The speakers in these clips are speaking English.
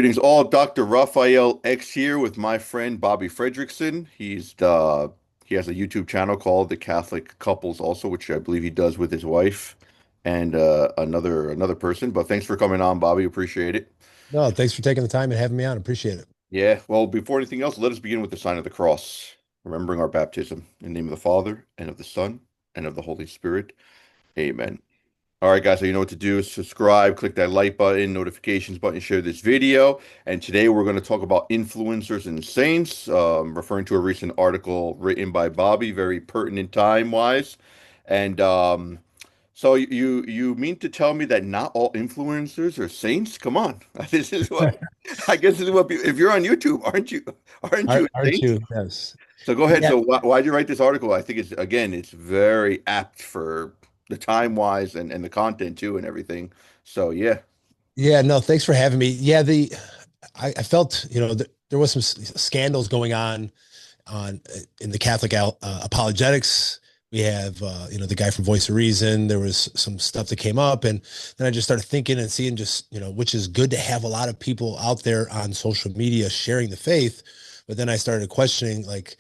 Greetings all. Dr. Raphael X here with my friend Bobby Fredericksen. He has a YouTube channel called The Catholic Couples also, which I believe he does with his wife and another person. But thanks for coming on, Bobby. Appreciate it. No, thanks for taking the time and having me on. Appreciate it. Yeah, well, before anything else, let us begin with the sign of the cross, remembering our baptism in the name of the Father and of the Son and of the Holy Spirit. Amen. All right, guys, so you know what to do. Subscribe, click that like button, notifications button, share this video. And today we're going to talk about influencers and saints, referring to a recent article written by Bobby, very pertinent time-wise. And so you mean to tell me that not all influencers are saints? Come on. This is what I guess this is what if you're on YouTube, aren't you a Aren't saint? you? Yes. So go ahead. Yeah. So why'd you write this article? I think it's very apt for the time wise and the content too and everything. So yeah. Yeah. No, thanks for having me. Yeah. I felt, there was some scandals going on in the Catholic apologetics. We have, the guy from Voice of Reason. There was some stuff that came up, and then I just started thinking and seeing just, which is good to have a lot of people out there on social media sharing the faith. But then I started questioning, like,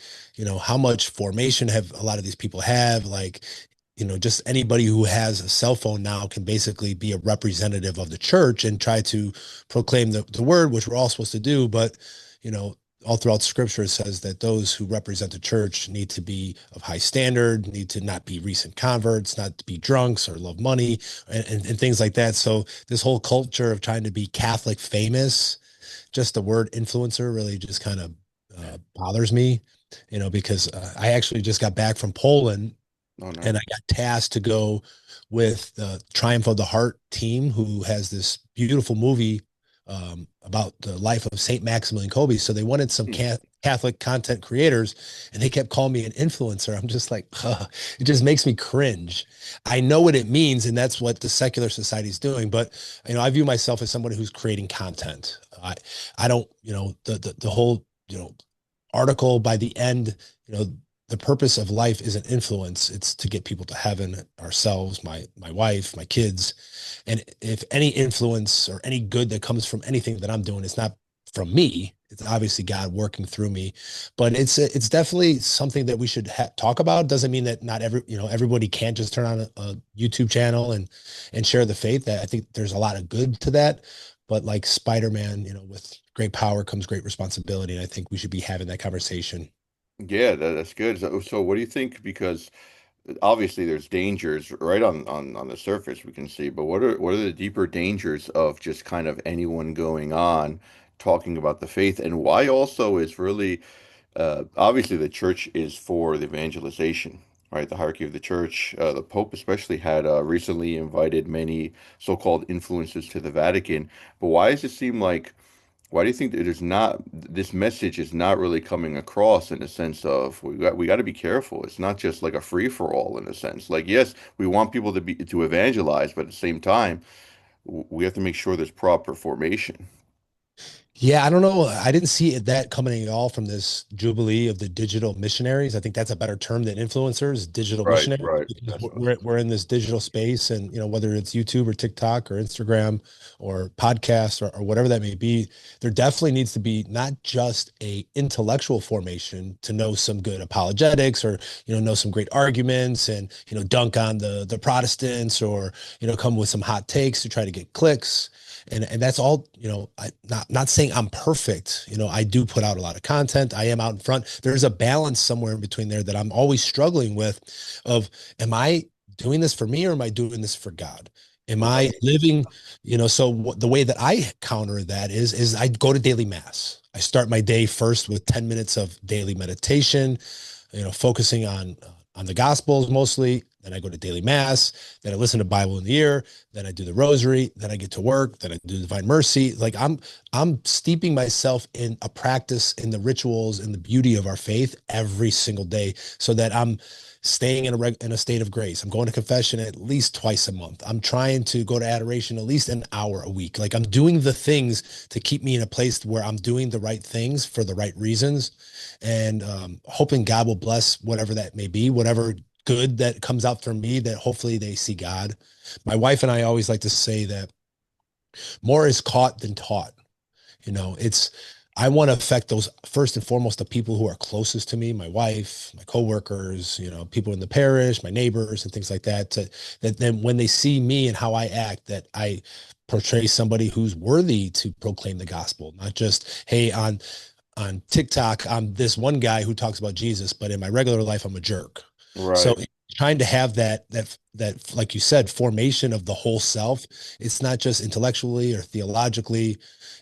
how much formation have a lot of these people have? Like, just anybody who has a cell phone now can basically be a representative of the church and try to proclaim the word, which we're all supposed to do. But, all throughout scripture, it says that those who represent the church need to be of high standard, need to not be recent converts, not to be drunks or love money and things like that. So this whole culture of trying to be Catholic famous, just the word influencer really just kind of bothers me, because I actually just got back from Poland Oh, and nice. I got tasked to go with the Triumph of the Heart team, who has this beautiful movie about the life of Saint Maximilian Kolbe. So they wanted some Hmm. Catholic content creators, and they kept calling me an influencer. I'm just like, ugh, it just makes me cringe. I know what it means, and that's what the secular society is doing. But I view myself as somebody who's creating content. I don't, the whole, article by the end, the purpose of life isn't influence. It's to get people to heaven, ourselves, my wife, my kids. And if any influence or any good that comes from anything that I'm doing, it's not from me. It's obviously God working through me, but it's definitely something that we should talk about. Doesn't mean that not everybody can't just turn on a YouTube channel and share the faith. That I think there's a lot of good to that, but like Spider-Man, with great power comes great responsibility, and I think we should be having that conversation. Yeah, that's good. So what do you think? Because obviously there's dangers right on the surface we can see, but what are the deeper dangers of just kind of anyone going on talking about the faith, and why also is really obviously the church is for the evangelization, right? The hierarchy of the church. The Pope especially had recently invited many so-called influencers to the Vatican, but why does it seem like why do you think that there's not this message is not really coming across in the sense of we got to be careful. It's not just like a free for all in a sense. Like yes, we want people to evangelize, but at the same time, we have to make sure there's proper formation. Yeah, I don't know. I didn't see that coming at all from this jubilee of the digital missionaries. I think that's a better term than influencers, digital Right, missionaries, right. because That's what I was we're in this digital space, and whether it's YouTube or TikTok or Instagram or podcast or whatever that may be, there definitely needs to be not just a intellectual formation to know some good apologetics or know some great arguments and dunk on the Protestants or come with some hot takes to try to get clicks, and that's all. Not saying I'm perfect. I do put out a lot of content. I am out in front. There's a balance somewhere in between there that I'm always struggling with. Of, am I doing this for me or am I doing this for God? Am I right. living? So the way that I counter that is I go to daily mass. I start my day first with 10 minutes of daily meditation, focusing on the gospels mostly. Then I go to daily mass. Then I listen to Bible in the ear. Then I do the rosary. Then I get to work. Then I do divine mercy. Like I'm steeping myself in a practice in the rituals and the beauty of our faith every single day, so that I'm staying in a state of grace. I'm going to confession at least twice a month. I'm trying to go to adoration at least an hour a week. Like I'm doing the things to keep me in a place where I'm doing the right things for the right reasons, and hoping God will bless whatever that may be, whatever good that comes out from me, that hopefully they see God. My wife and I always like to say that more is caught than taught. It's I want to affect those first and foremost the people who are closest to me, my wife, my coworkers, people in the parish, my neighbors, and things like that. That then when they see me and how I act, that I portray somebody who's worthy to proclaim the gospel, not just hey on TikTok, I'm this one guy who talks about Jesus, but in my regular life, I'm a jerk. So Right. trying to have that, like you said, formation of the whole self. It's not just intellectually or theologically,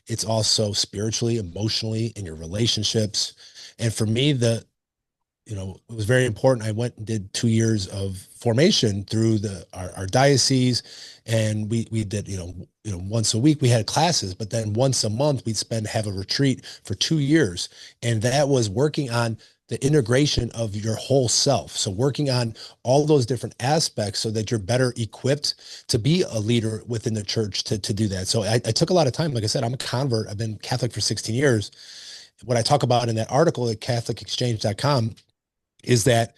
it's also spiritually, emotionally, in your relationships. And for me, it was very important. I went and did 2 years of formation through our diocese, and we did once a week we had classes, but then once a month we'd have a retreat for 2 years, and that was working on the integration of your whole self. So working on all those different aspects so that you're better equipped to be a leader within the church to do that. So I took a lot of time. Like I said, I'm a convert. I've been Catholic for 16 years. What I talk about in that article at catholicexchange.com is that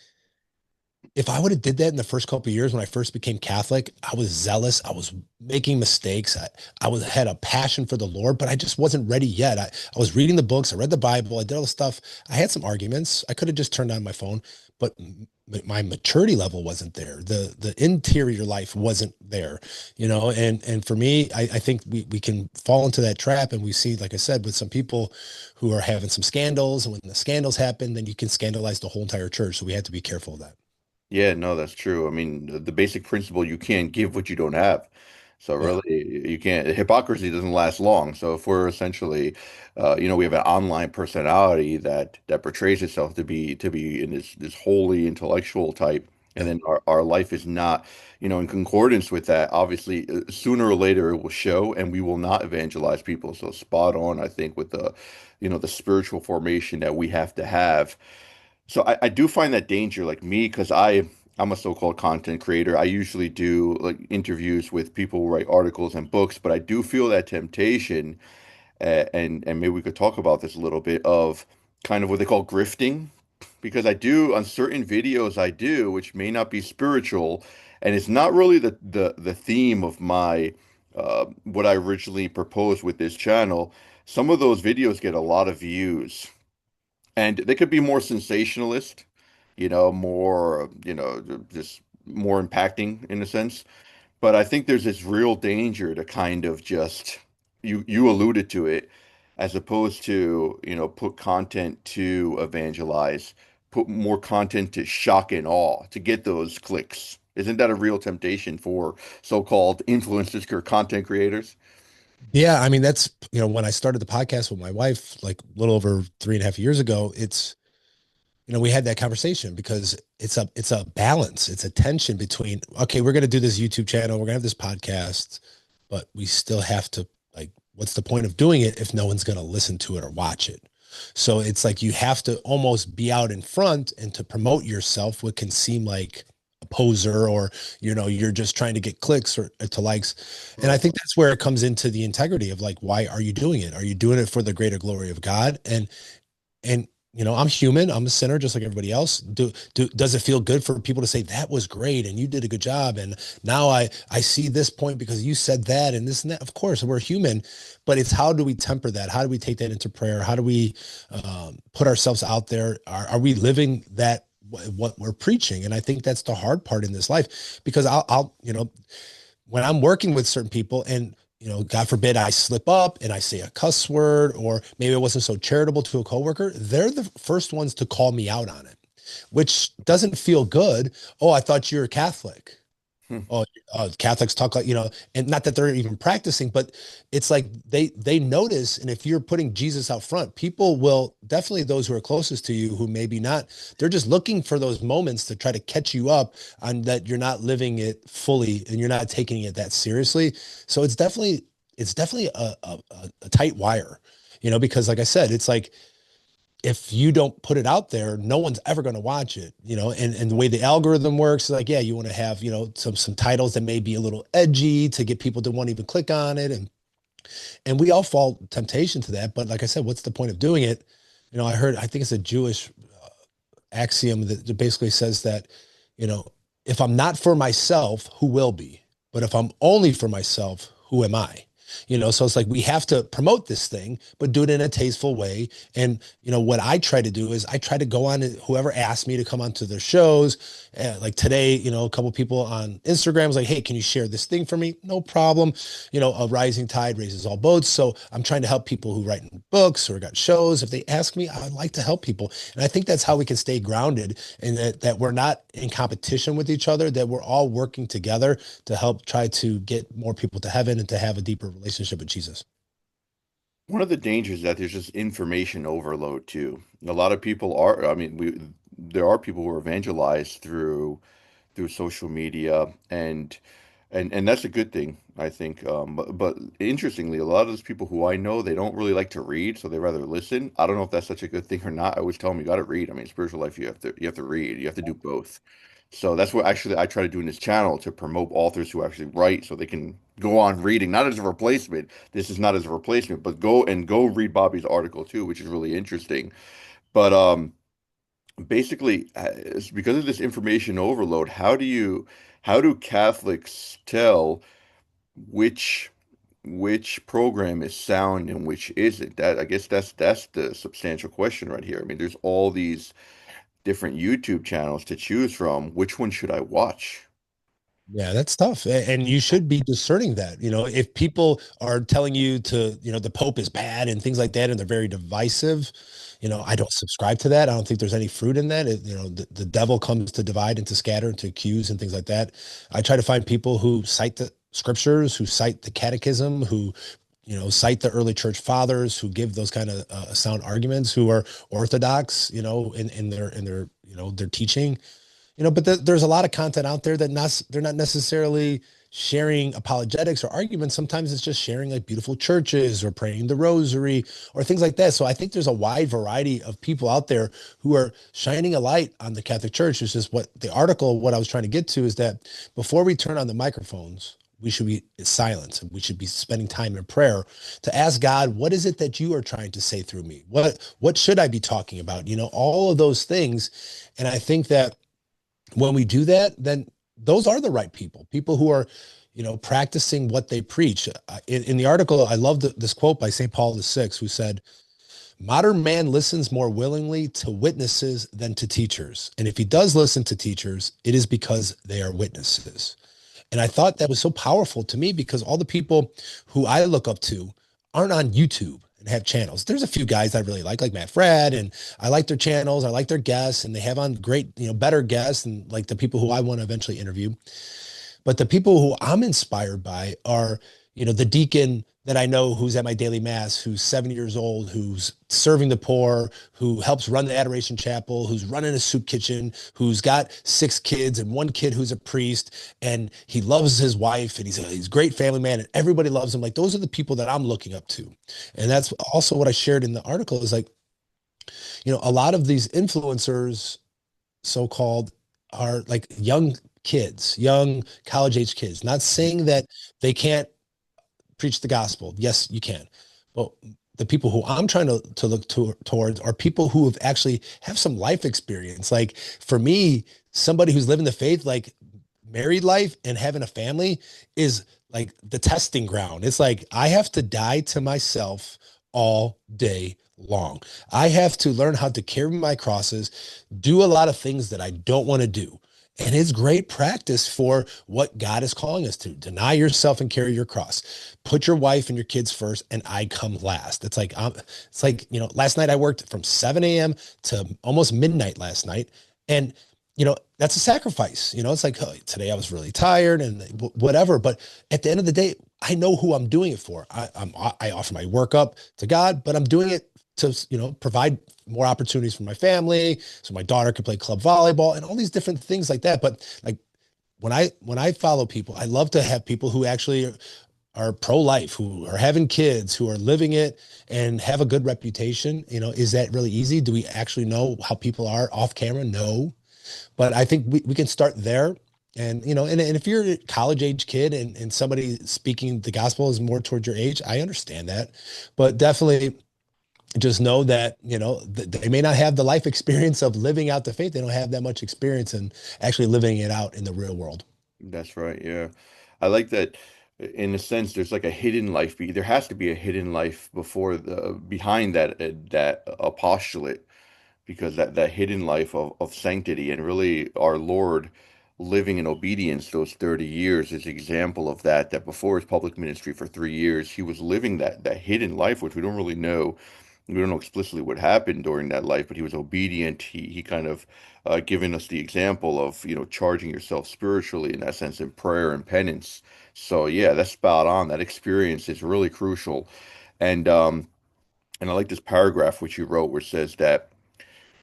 if I would have did that in the first couple of years when I first became Catholic, I was zealous. I was making mistakes. I had a passion for the Lord, but I just wasn't ready yet. I was reading the books. I read the Bible. I did all the stuff. I had some arguments. I could have just turned on my phone, but my maturity level wasn't there. The interior life wasn't there, and for me, I think we can fall into that trap. And we see, like I said, with some people who are having some scandals. And when the scandals happen, then you can scandalize the whole entire church. So we have to be careful of that. Yeah, no, that's true. I mean, the basic principle, you can't give what you don't have. So Yeah. really, you can't, hypocrisy doesn't last long. So if we're essentially, we have an online personality that portrays itself to be in this holy intellectual type, and Yeah. then our life is not, in concordance with that, obviously, sooner or later it will show, and we will not evangelize people. So spot on, I think, with the spiritual formation that we have to have. So I do find that danger, like me, because I'm a so-called content creator. I usually do like interviews with people who write articles and books, but I do feel that temptation, and maybe we could talk about this a little bit of kind of what they call grifting, because I do on certain videos I do, which may not be spiritual, and it's not really the theme of my what I originally proposed with this channel. Some of those videos get a lot of views. And they could be more sensationalist, more, just more impacting in a sense. But I think there's this real danger to kind of just you alluded to it, as opposed to, put content to evangelize, put more content to shock and awe to get those clicks. Isn't that a real temptation for so-called influencers or content creators? Yeah, I mean that's when I started the podcast with my wife like a little over 3.5 years ago. It's we had that conversation because it's a balance, it's a tension between okay, we're gonna do this YouTube channel, we're gonna have this podcast, but we still have to like, what's the point of doing it if no one's gonna listen to it or watch it? So it's like you have to almost be out in front and to promote yourself, what can seem like a poser or you're just trying to get clicks or to likes. And I Right. think that's where it comes into the integrity of like, why are you doing it? Are you doing it for the greater glory of God? And I'm human, I'm a sinner just like everybody else. Does it feel good for people to say that was great and you did a good job, and now I see this point because you said that and this and that? Of course we're human, but it's how do we temper that? How do we take that into prayer? How do we put ourselves out there? Are we living that what we're preaching? And I think that's the hard part in this life, because I'll when I'm working with certain people and God forbid I slip up and I say a cuss word, or maybe I wasn't so charitable to a coworker, they're the first ones to call me out on it, which doesn't feel good. Oh, I thought you were Catholic. Hmm. Oh, Catholics talk like, and not that they're even practicing, but it's like they notice. And if you're putting Jesus out front, people will definitely, those who are closest to you, who maybe not, they're just looking for those moments to try to catch you up on that you're not living it fully and you're not taking it that seriously. So it's definitely a tight wire, because like I said, it's like if you don't put it out there, no one's ever going to watch it, and the way the algorithm works is like, yeah, you want to have, some titles that may be a little edgy to get people to want to even click on it. And we all fall temptation to that. But like I said, what's the point of doing it? I think it's a Jewish axiom that basically says that, you know, if I'm not for myself, who will be? But if I'm only for myself, who am I? So it's like we have to promote this thing, but do it in a tasteful way. And what I try to do is I try to go on whoever asks me to come onto their shows. Like today, a couple people on Instagram was like, "Hey, can you share this thing for me?" No problem. A rising tide raises all boats. So I'm trying to help people who write books or got shows. If they ask me, I'd like to help people. And I think that's how we can stay grounded and that we're not in competition with each other, that we're all working together to help try to get more people to heaven and to have a deeper relationship with Jesus. One of the dangers is that there's just information overload too. A lot of people are, I mean, there are people who are evangelized through social media, and that's a good thing, I think. But interestingly, a lot of those people who I know, they don't really like to read, so they rather listen. I don't know if that's such a good thing or not. I always tell them you got to read. I mean, spiritual life, you have to read. You have to do both. So that's what actually I try to do in this channel to promote authors who actually write, so they can go on reading, not as a replacement. This is not as a replacement, but go read Bobby's article too, which is really interesting. But basically, it's because of this information overload, how do Catholics tell which which program is sound and which isn't? That, I guess, that's the substantial question right here. I mean, there's all these different YouTube channels to choose from. Which one should I watch? Yeah, that's tough. And you should be discerning that. If people are telling you the Pope is bad and things like that, and they're very divisive, I don't subscribe to that. I don't think there's any fruit in that. The devil comes to divide and to scatter and to accuse and things like that. I try to find people who cite the scriptures, who cite the catechism, who, cite the early church fathers, who give those kind of sound arguments, who are orthodox, in their their teaching. But there's a lot of content out there that they're not necessarily sharing apologetics or arguments. Sometimes it's just sharing like beautiful churches or praying the rosary or things like that. So I think there's a wide variety of people out there who are shining a light on the Catholic Church. It's just what I was trying to get to is that before we turn on the microphones, we should be silent. We should be spending time in prayer to ask God, what is it that you are trying to say through me? What should I be talking about? All of those things. And I think that when we do that, then those are the right people who are, practicing what they preach. In the article, I love this quote by St. Paul VI, who said, modern man listens more willingly to witnesses than to teachers. And if he does listen to teachers, it is because they are witnesses. And I thought that was so powerful to me because all the people who I look up to aren't on YouTube and have channels. There's a few guys I really like Matt Fred, and I like their channels. I like their guests, and they have on great, better guests and like the people who I want to eventually interview. But the people who I'm inspired by are, the deacon that I know who's at my daily mass, who's 70 years old, who's serving the poor, who helps run the Adoration Chapel, who's running a soup kitchen, who's got 6 kids and one kid who's a priest, and he loves his wife, and he's a great family man, and everybody loves him. Like those are the people that I'm looking up to. And that's also what I shared in the article is like, a lot of these influencers, so-called, are like young kids, young college age kids. Not saying that they can't preach the gospel. Yes, you can. But the people who I'm trying to look towards are people who have actually have some life experience. Like for me, somebody who's living the faith, like married life and having a family is like the testing ground. It's like I have to die to myself all day long. I have to learn how to carry my crosses, do a lot of things that I don't want to do. And it's great practice for what God is calling us to. Deny yourself and carry your cross. Put your wife and your kids first, and I come last. It's like last night I worked from 7 a.m. to almost midnight last night, and that's a sacrifice. It's like, oh, today I was really tired and whatever. But at the end of the day, I know who I'm doing it for. I offer my work up to God, but I'm doing it to, provide more opportunities for my family. So my daughter could play club volleyball and all these different things like that. But like when I follow people, I love to have people who actually are pro-life, who are having kids, who are living it and have a good reputation. Is that really easy? Do we actually know how people are off camera? No. But I think we can start there. And and if you're a college age kid and somebody speaking the gospel is more towards your age, I understand that. But definitely just know that, they may not have the life experience of living out the faith. They don't have that much experience in actually living it out in the real world. That's right. Yeah. I like that. in a sense, there's like a hidden life. There has to be a hidden life before the behind that apostolate, because that hidden life of sanctity and really our Lord living in obedience those 30 years is example of that. That before his public ministry for 3 years, he was living that hidden life, which we don't really know. We don't know explicitly what happened during that life, but he was obedient. He kind of given us the example of, charging yourself spiritually in that sense in prayer and penance. So yeah, that's spot on. That experience is really crucial. And I like this paragraph which you wrote where it says that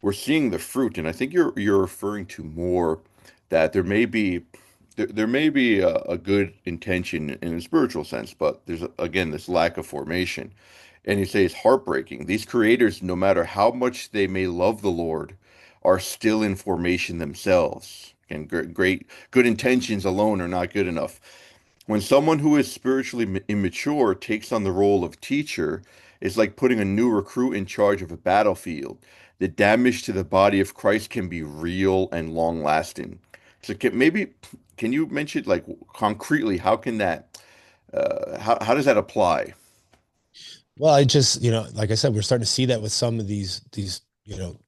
we're seeing the fruit, and I think you're referring to more that there may be a good intention in a spiritual sense, but there's again this lack of formation. And you say it's heartbreaking. These creators, no matter how much they may love the Lord, are still in formation themselves. And good intentions alone are not good enough. When someone who is spiritually immature takes on the role of teacher, it's like putting a new recruit in charge of a battlefield. The damage to the body of Christ can be real and long lasting. So can you mention like concretely how can that how does that apply? Well, I just, like I said, we're starting to see that with some of these,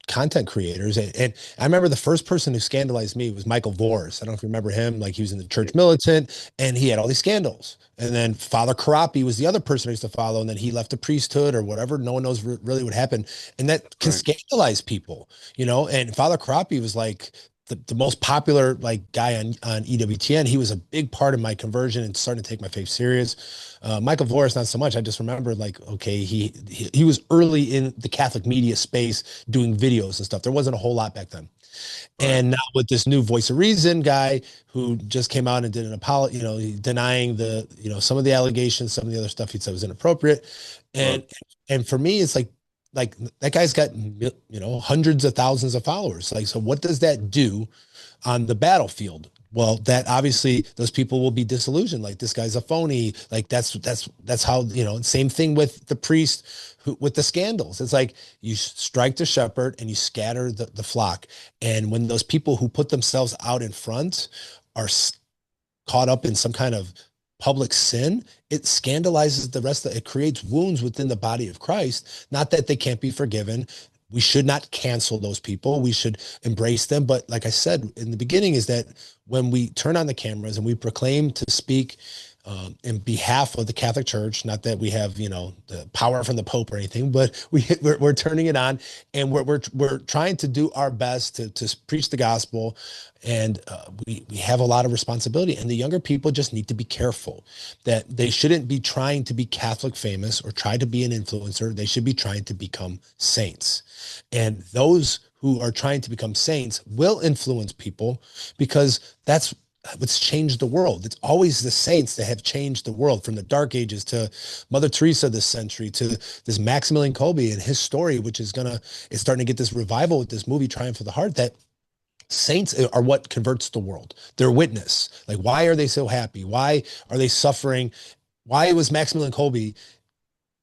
content creators. And I remember the first person who scandalized me was Michael Voris. I don't know if you remember him. Like he was in the church militant and he had all these scandals. And then Father Karapi was the other person I used to follow. And then he left the priesthood or whatever. No one knows really what happened. And that can Right, scandalize people, and Father Karapi was like the most popular like guy on EWTN. He was a big part of my conversion and starting to take my faith serious. Michael Voris, not so much. I just remember like, okay, he was early in the Catholic media space doing videos and stuff. There wasn't a whole lot back then. right, And now with this new Voice of Reason guy who just came out and did an apology, denying some of the allegations, some of the other stuff he said was inappropriate. right. And for me, it's like that guy's got hundreds of thousands of followers. Like, so what does that do on the battlefield? Well, that obviously those people will be disillusioned. Like this guy's a phony. Like that's how, same thing with the priest with the scandals. It's like you strike the shepherd and you scatter the flock. And when those people who put themselves out in front are caught up in some kind of public sin, it scandalizes the rest of it creates wounds within the body of Christ. Not that they can't be forgiven. We should not cancel those people. We should embrace them. But like I said in the beginning, is that when we turn on the cameras and we proclaim to speak in behalf of the Catholic Church, not that we have, the power from the Pope or anything, but we're turning it on and we're trying to do our best to preach the gospel. And we have a lot of responsibility. And the younger people just need to be careful that they shouldn't be trying to be Catholic famous or try to be an influencer. They should be trying to become saints. And those who are trying to become saints will influence people because that's what's changed the world. It's always the saints that have changed the world from the Dark Ages to Mother Teresa this century to this Maximilian Kolbe and his story, which is starting to get this revival with this movie Triumph of the Heart, that saints are what converts the world. Their witness. Like, why are they so happy? Why are they suffering? Why was Maximilian Kolbe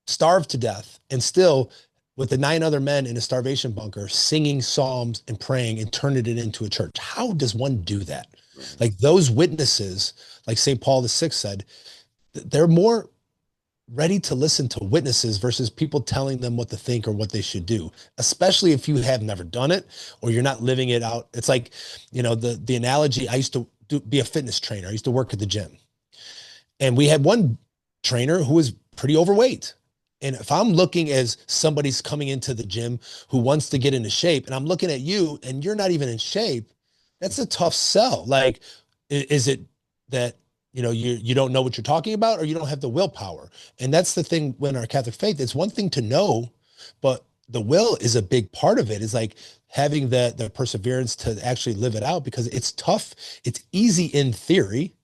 starved to death and still with the 9 other men in a starvation bunker singing psalms and praying and turning it into a church? How does one do that? Right. Like those witnesses, like St. Paul VI said, they're more ready to listen to witnesses versus people telling them what to think or what they should do, especially if you have never done it or you're not living it out. It's like, the analogy, I used to be a fitness trainer. I used to work at the gym. And we had one trainer who was pretty overweight. And if I'm looking as somebody's coming into the gym who wants to get into shape, and I'm looking at you and you're not even in shape, that's a tough sell. Like, is it that you don't know what you're talking about, or you don't have the willpower? And that's the thing when our Catholic faith, it's one thing to know, but the will is a big part of it. Is like having the perseverance to actually live it out because it's tough. It's easy in theory.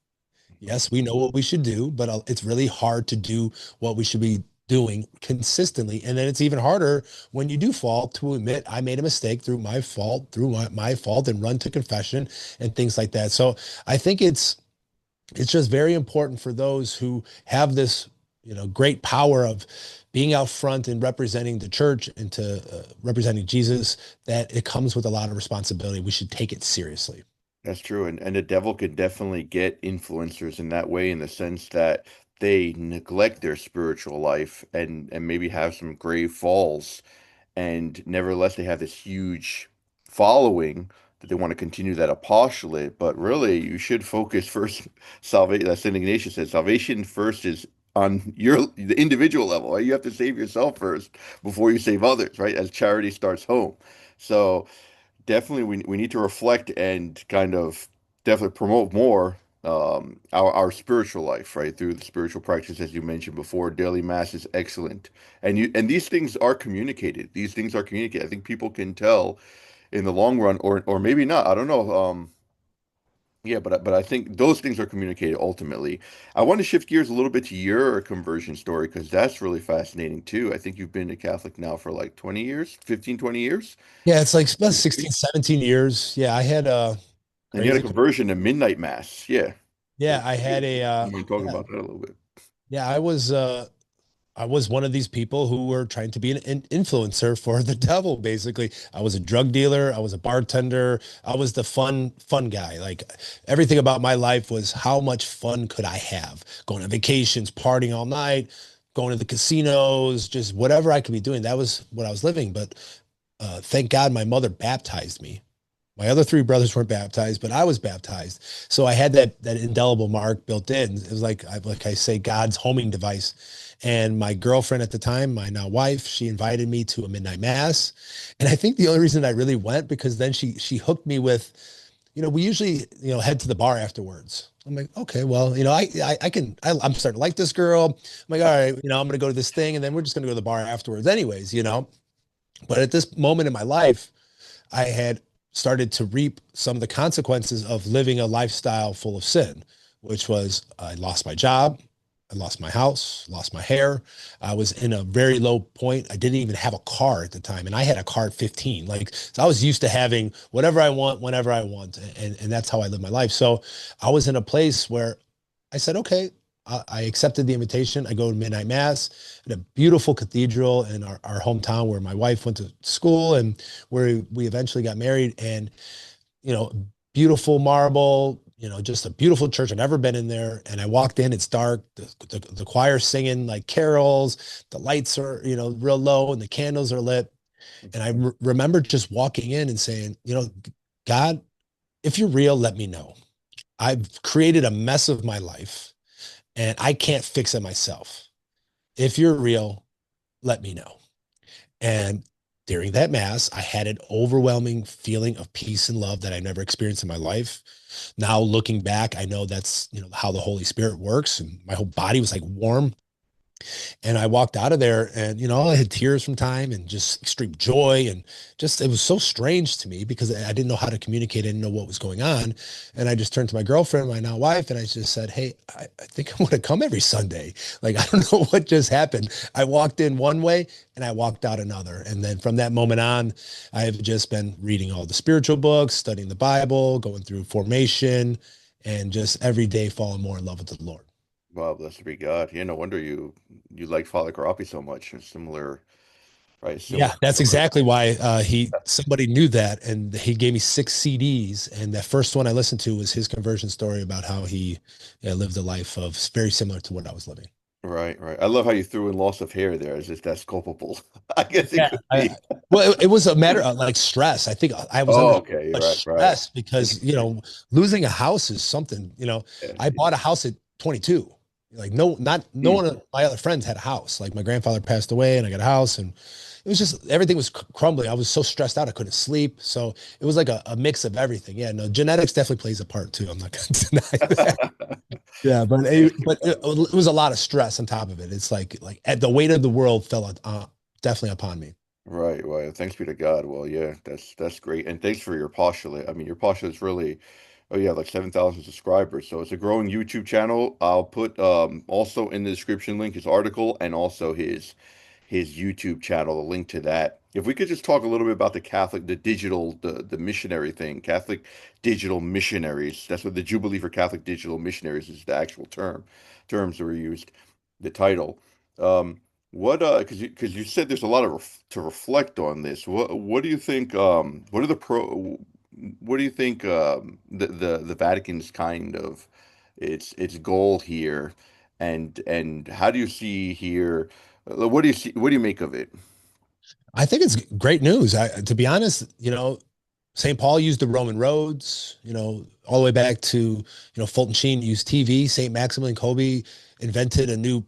Yes, we know what we should do, but it's really hard to do what we should be doing consistently. And then it's even harder when you do fall to admit I made a mistake through my fault and run to confession and things like that. So I think it's just very important for those who have this, great power of being out front and representing the church and to representing Jesus, that it comes with a lot of responsibility. We should take it seriously. That's true. And the devil could definitely get influencers in that way, in the sense that they neglect their spiritual life and maybe have some grave falls, and nevertheless they have this huge following that they want to continue that apostolate. But really, you should focus first. Salvation, as Saint Ignatius said, salvation first is on the individual level, right? You have to save yourself first before you save others, right? As charity starts home. So definitely we need to reflect and kind of definitely promote more our spiritual life, right, through the spiritual practice, as you mentioned before. Daily mass is excellent, and these things are communicated. These things are communicated. I think people can tell in the long run, or maybe not. I don't know. Yeah, but I think those things are communicated ultimately. I want to shift gears a little bit to your conversion story, because that's really fascinating too. I think you've been a Catholic now for like 20 years, 15, 20 years. Yeah, it's like about 16, 17 years. Yeah, I had a And you had a crazy. conversion to midnight mass. Yeah. Yeah, That's I had great. a You want to talk yeah, about that a little bit? yeah, I was one of these people who were trying to be an influencer for the devil, basically. I was a drug dealer, I was a bartender, I was the fun guy. Like everything about my life was how much fun could I have? Going on vacations, partying all night, going to the casinos, just whatever I could be doing. That was what I was living. But thank God my mother baptized me. My other three brothers weren't baptized, but I was baptized. So I had that indelible mark built in. It was like I say, God's homing device. And my girlfriend at the time, my now wife, she invited me to a midnight mass. And I think the only reason I really went because then she hooked me with, we usually, head to the bar afterwards. I'm like, okay, well, I'm starting to like this girl. I'm like, all right, I'm gonna go to this thing, and then we're just gonna go to the bar afterwards, anyways. But at this moment in my life, I had started to reap some of the consequences of living a lifestyle full of sin, which was I lost my job, I lost my house, lost my hair. I was in a very low point. I didn't even have a car at the time, and I had a car at 15. Like, so I was used to having whatever I want, whenever I want, and that's how I live my life. So I was in a place where I said, okay, I accepted the invitation. I go to midnight mass at a beautiful cathedral in our hometown where my wife went to school and where we eventually got married. And, you know, beautiful marble, just a beautiful church. I've never been in there. And I walked in, it's dark. The choir singing like carols. The lights are, real low and the candles are lit. And I remember just walking in and saying, God, if you're real, let me know. I've created a mess of my life and I can't fix it myself. If you're real, let me know. And during that mass, I had an overwhelming feeling of peace and love that I never experienced in my life. Now looking back, I know that's, how the Holy Spirit works. And my whole body was like warm. And I walked out of there and, I had tears from time and just extreme joy. And just, it was so strange to me because I didn't know how to communicate. I didn't know what was going on. And I just turned to my girlfriend, my now wife, and I just said, hey, I think I want to come every Sunday. Like, I don't know what just happened. I walked in one way and I walked out another. And then from that moment on, I have just been reading all the spiritual books, studying the Bible, going through formation, and just every day falling more in love with the Lord. Wow, blessed be God. Yeah, no wonder you like Father Carapi so much. It's similar, right? Yeah, that's Similar. exactly why somebody knew that, and he gave me six CDs, and that first one I listened to was his conversion story about how he lived a life of very similar to what I was living. Right, right. I love how you threw in loss of hair there, as if that's culpable. I guess it Yeah, could be. well, it was a matter of like stress. I think I was under Oh, so okay. much Right, right. stress because losing a house is something. Yeah, I yeah. bought a house at 22. Like no Mm, one of my other friends had a house. Like my grandfather passed away, and I got a house, and it was just everything was crumbling. I was so stressed out, I couldn't sleep. So it was like a mix of everything. Yeah, no, genetics definitely plays a part too. I'm not going to deny that. Yeah, but Thanks be to God. it was a lot of stress on top of it. It's like the weight of the world fell definitely upon me. Right, right. Thanks be to God. Well, yeah, that's great. And thanks for your postulate. I mean, your postulate's really, oh yeah, like 7,000 subscribers. So it's a growing YouTube channel. I'll put also in the description link his article and also his YouTube channel, a link to that. If we could just talk a little bit about the Catholic, the digital, the missionary thing, Catholic digital missionaries. That's what the Jubilee for Catholic Digital Missionaries is, the actual terms that were used, the title. What because you said there's a lot of to reflect on this. What do you think? What are the what do you think the Vatican's kind of its goal here, and how do you see here? What do you see? What do you make of it? I think it's great news. To be honest, St. Paul used the Roman roads, all the way back to, Fulton Sheen used TV. St. Maximilian Kolbe invented a new,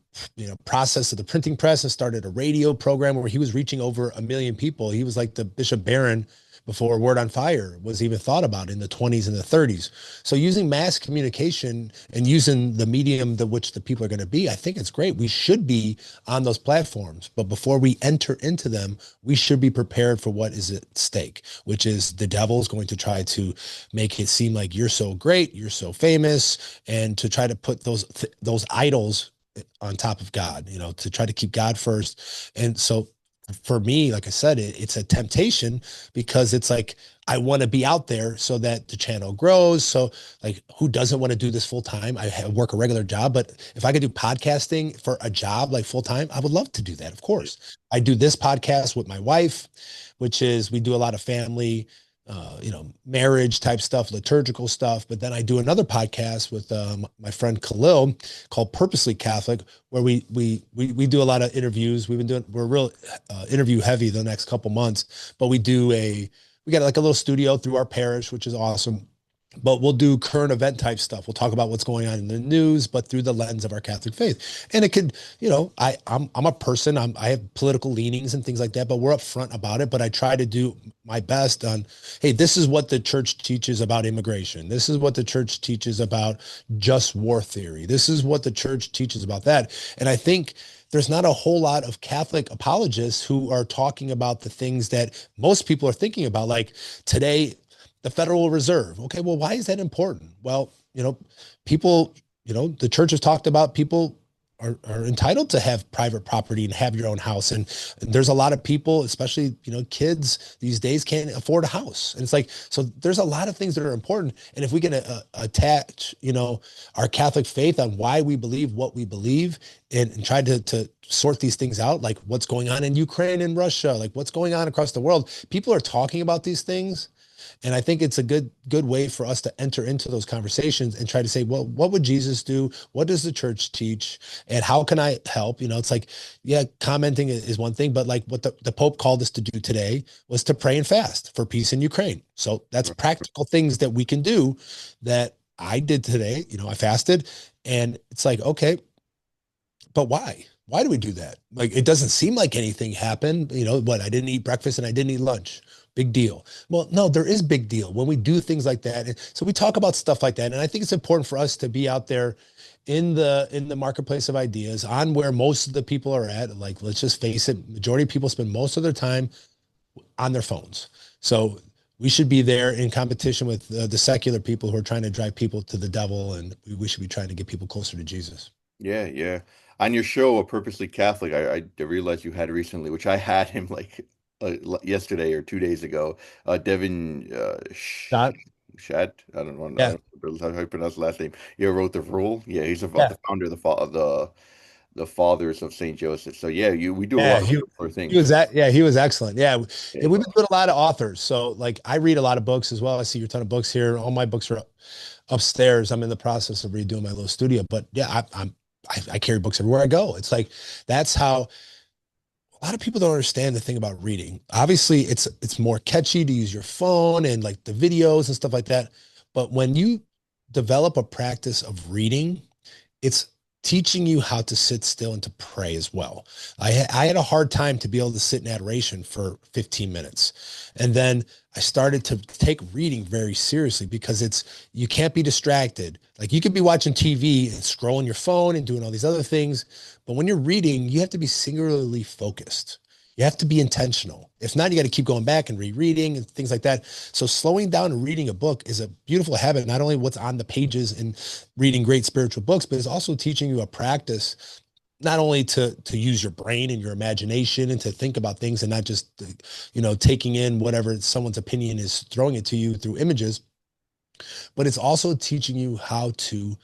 process of the printing press and started a radio program where he was reaching over 1 million people. He was like the Bishop Barron before Word on Fire was even thought about in the 20s and the 30s. So using mass communication and using the medium that which the people are going to be, I think it's great. We should be on those platforms, but before we enter into them, we should be prepared for what is at stake, which is the devil is going to try to make it seem like you're so great, you're so famous, and to try to put those idols on top of God, to try to keep God first. And so for me, like I said, it's a temptation because it's like I want to be out there so that the channel grows. So, like, who doesn't want to do this full time? Work a regular job, but if I could do podcasting for a job like full time, I would love to do that. Of course, I do this podcast with my wife, which is we do a lot of family, marriage type stuff, liturgical stuff. But then I do another podcast with my friend Khalil called Purposely Catholic, where we do a lot of interviews. We're real interview heavy the next couple months, but we got like a little studio through our parish, which is awesome. But we'll do current event type stuff. We'll talk about what's going on in the news, but through the lens of our Catholic faith. And it could, I'm a person. I have political leanings and things like that, but we're upfront about it. But I try to do my best on, hey, this is what the church teaches about immigration. This is what the church teaches about just war theory. This is what the church teaches about that. And I think there's not a whole lot of Catholic apologists who are talking about the things that most people are thinking about. Like today, the Federal Reserve. Okay, well, why is that important? Well, people, the church has talked about people are entitled to have private property and have your own house. And there's a lot of people, especially, kids these days can't afford a house. And it's like, so there's a lot of things that are important. And if we can attach, our Catholic faith on why we believe what we believe and try to sort these things out, like what's going on in Ukraine and Russia, like what's going on across the world, people are talking about these things. And I think it's a good way for us to enter into those conversations and try to say, well, what would Jesus do? What does the church teach? And how can I help? It's like, yeah, commenting is one thing, but like what the Pope called us to do today was to pray and fast for peace in Ukraine. So that's practical things that we can do that I did today. I fasted and it's like, okay, but why? Why do we do that? Like, it doesn't seem like anything happened. What? I didn't eat breakfast and I didn't eat lunch. Big deal. Well, no, there is big deal when we do things like that. And so we talk about stuff like that. And I think it's important for us to be out there in the marketplace of ideas on where most of the people are at. Like, let's just face it, majority of people spend most of their time on their phones. So we should be there in competition with the secular people who are trying to drive people to the devil. And we should be trying to get people closer to Jesus. Yeah, yeah. On your show, A Purposely Catholic, I realized you had recently, which I had him like yesterday or 2 days ago. Devin Scott? Shad, I Yeah. don't know how you pronounce the last name. You wrote the rule. Yeah, he's Yeah. the founder of the fathers of Saint Joseph. So yeah, we do a lot Yeah, of he similar he things. was that. Yeah, he was excellent. Yeah, Yeah, we've he's been awesome. doing a lot of authors. So like, I read a lot of books as well. I see your ton of books here. All my books are upstairs. I'm in the process of redoing my little studio. But yeah, I carry books everywhere I go. It's like that's how a lot of people don't understand the thing about reading. Obviously, it's more catchy to use your phone and like the videos and stuff like that. But when you develop a practice of reading, it's teaching you how to sit still and to pray as well. I had a hard time to be able to sit in adoration for 15 minutes. And then I started to take reading very seriously because you can't be distracted. Like you could be watching TV and scrolling your phone and doing all these other things. But when you're reading, you have to be singularly focused. You have to be intentional. If not, you got to keep going back and rereading and things like that. So slowing down and reading a book is a beautiful habit, not only what's on the pages and reading great spiritual books, but it's also teaching you a practice, not only to use your brain and your imagination and to think about things and not just, taking in whatever someone's opinion is throwing it to you through images, but it's also teaching you how to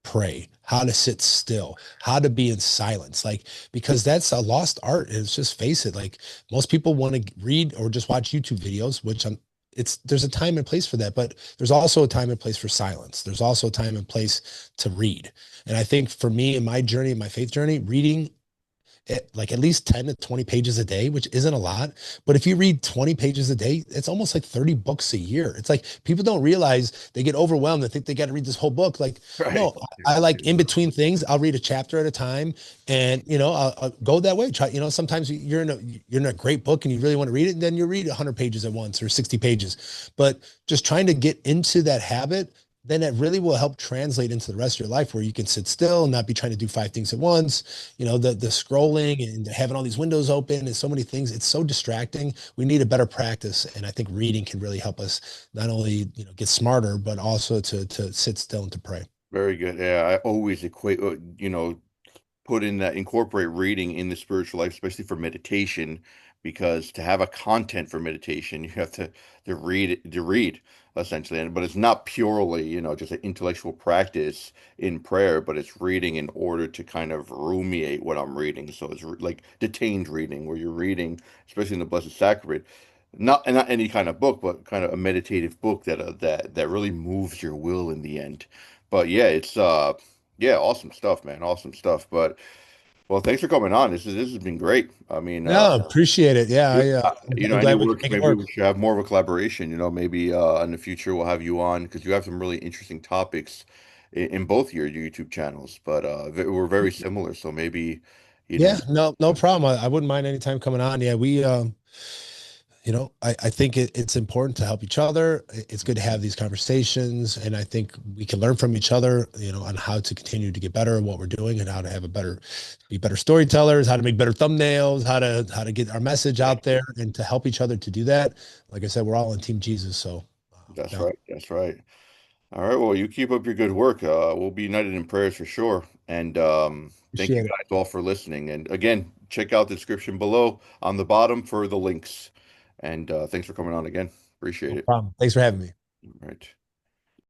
pray, how to sit still, how to be in silence. Like, because that's a lost art. And it's just face it. Like most people want to read or just watch YouTube videos, which it's there's a time and place for that, but there's also a time and place for silence. There's also a time and place to read. And I think for me in my journey, in my faith journey, reading like at least 10 to 20 pages a day, which isn't a lot. But if you read 20 pages a day, it's almost like 30 books a year. It's like people don't realize they get overwhelmed and think they got to read this whole book. Like, Right. no, I like in between things, I'll read a chapter at a time and, I'll go that way. Try, sometimes you're in a great book and you really want to read it. And then you read 100 pages at once or 60 pages. But just trying to get into that habit, then it really will help translate into the rest of your life where you can sit still and not be trying to do five things at once. The scrolling and having all these windows open and so many things, it's so distracting. We need a better practice, and I think reading can really help us not only get smarter but also to sit still and to pray. Very good. Yeah, I always equate, put in that incorporate reading in the spiritual life, especially for meditation, because to have a content for meditation, you have to read essentially. But it's not purely, just an intellectual practice in prayer, but it's reading in order to kind of rumiate what I'm reading. So it's like detained reading, where you're reading, especially in the Blessed Sacrament, not any kind of book, but kind of a meditative book that really moves your will in the end. But yeah, it's yeah, awesome stuff, man. Awesome stuff. But well, thanks for coming on. This has been great. I mean, No, appreciate it. Yeah, I'm any glad we can works, make it maybe work. we should have more of a collaboration. Maybe in the future we'll have you on because you have some really interesting topics in both your YouTube channels, but we're very similar. So maybe, you Yeah, know, no problem. I wouldn't mind anytime coming on. Yeah, I think it's important to help each other. It's good to have these conversations, and I think we can learn from each other, on how to continue to get better at what we're doing and how to be better storytellers, how to make better thumbnails, how to get our message out there, and to help each other to do that. Like I said, we're all on Team Jesus, so that's down. right. That's right. All right. Well, you keep up your good work. We'll be united in prayers for sure. And thank you Appreciate it. guys all for listening. And again, check out the description below on the bottom for the links. And thanks for coming on again. Appreciate No it. problem. Thanks for having me. All right.